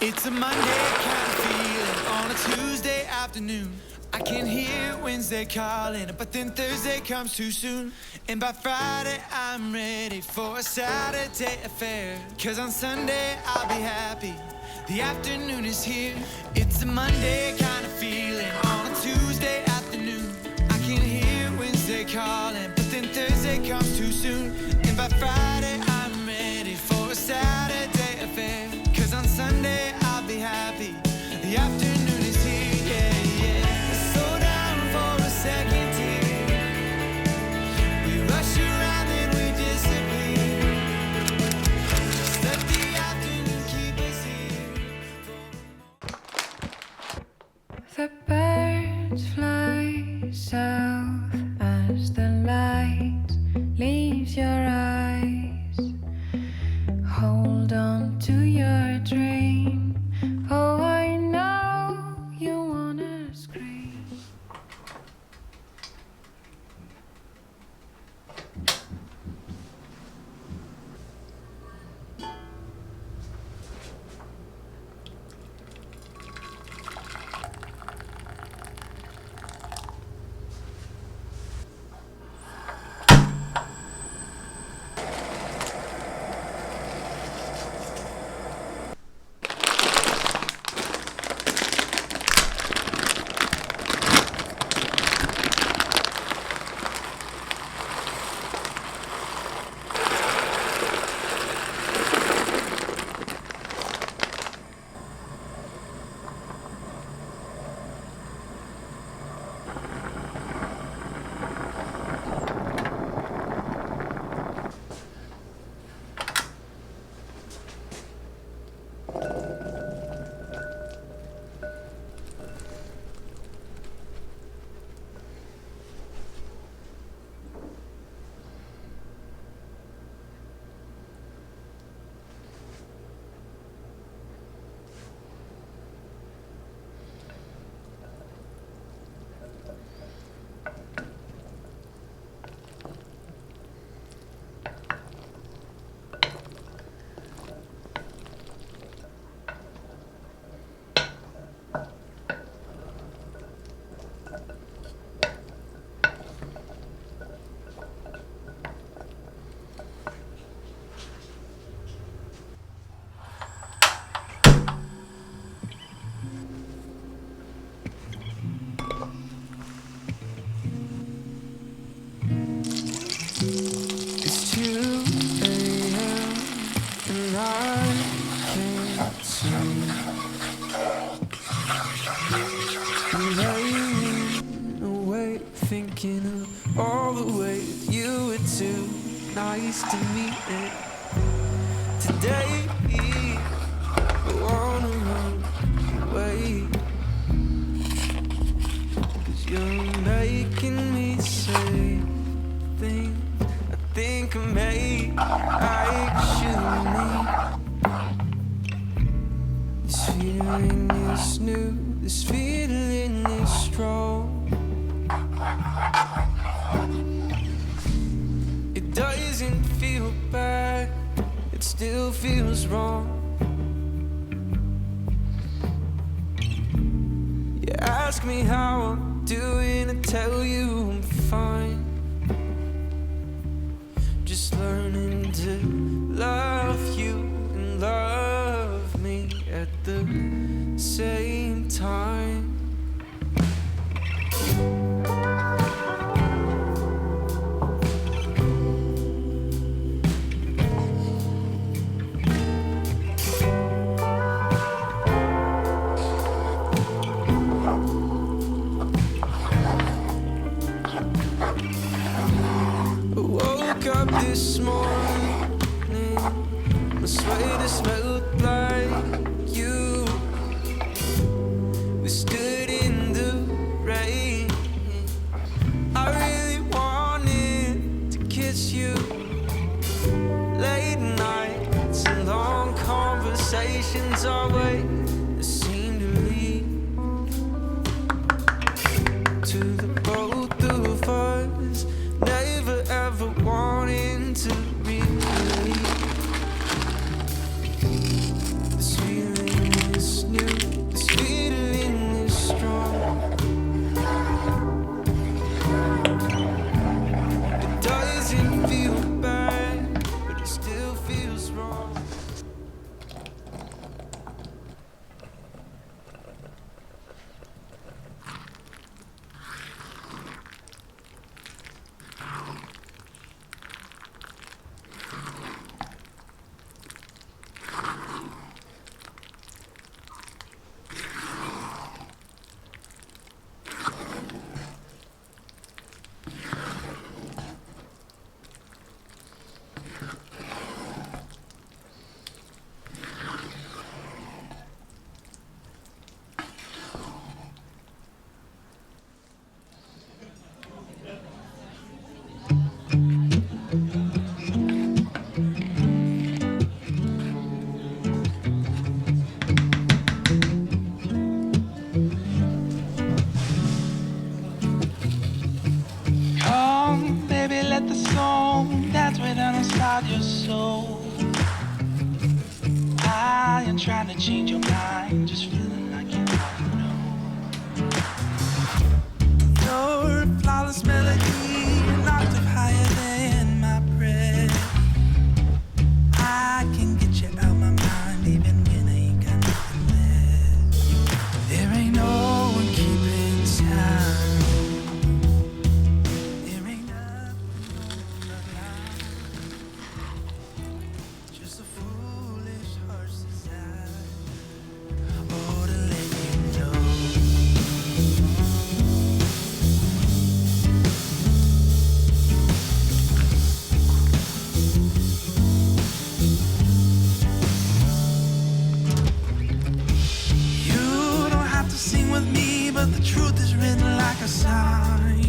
It's a Monday kind of feeling on a Tuesday afternoon. I can hear Wednesday calling, but then Thursday comes too soon. And by Friday I'm ready for a Saturday affair. 'Cause on Sunday I'll be happy, the afternoon is here. It's a Monday kind of feeling on a Tuesday afternoon. I can hear Wednesday calling, but then Thursday comes too soon. And by Friday I'm ready for a Saturday affair. 'Cause on Sunday I'll be happy, the afternoon is here, yeah, yeah. Slow down for a second here. We rush around and we disappear. Just let the afternoon keep us here. The birds fly south as the light leaves your eyes. Hold on to your dream. Oh, I know you wanna scream. It's 2 a.m. and I can't sleep. I'm laying awake thinking of all the ways you were too nice to me. And today I wanna run away, 'cause you're making me say things I think I may actually. This feeling is new, this feeling is strong. It doesn't feel bad, it still feels wrong. You ask me how I'm doing, I tell you I'm fine. Just learning to love you and love me at the same time. I woke up this morning, my sweater smelled like you. We stood in the rain, I really wanted to kiss you. Late nights and long conversations our way that seem to lead to the both of us never ever wanting to reach. trying to change your mind, just feeling like you ought to know. You're a flawless melody, an octave higher than my breath. I can get you out my mind even when I ain't got nothing left. There ain't no one keeping time. There ain't nothing on the line. Just a foolish heart's desire. Oh, to let you know. You don't have to sing with me, but the truth is written like a sign.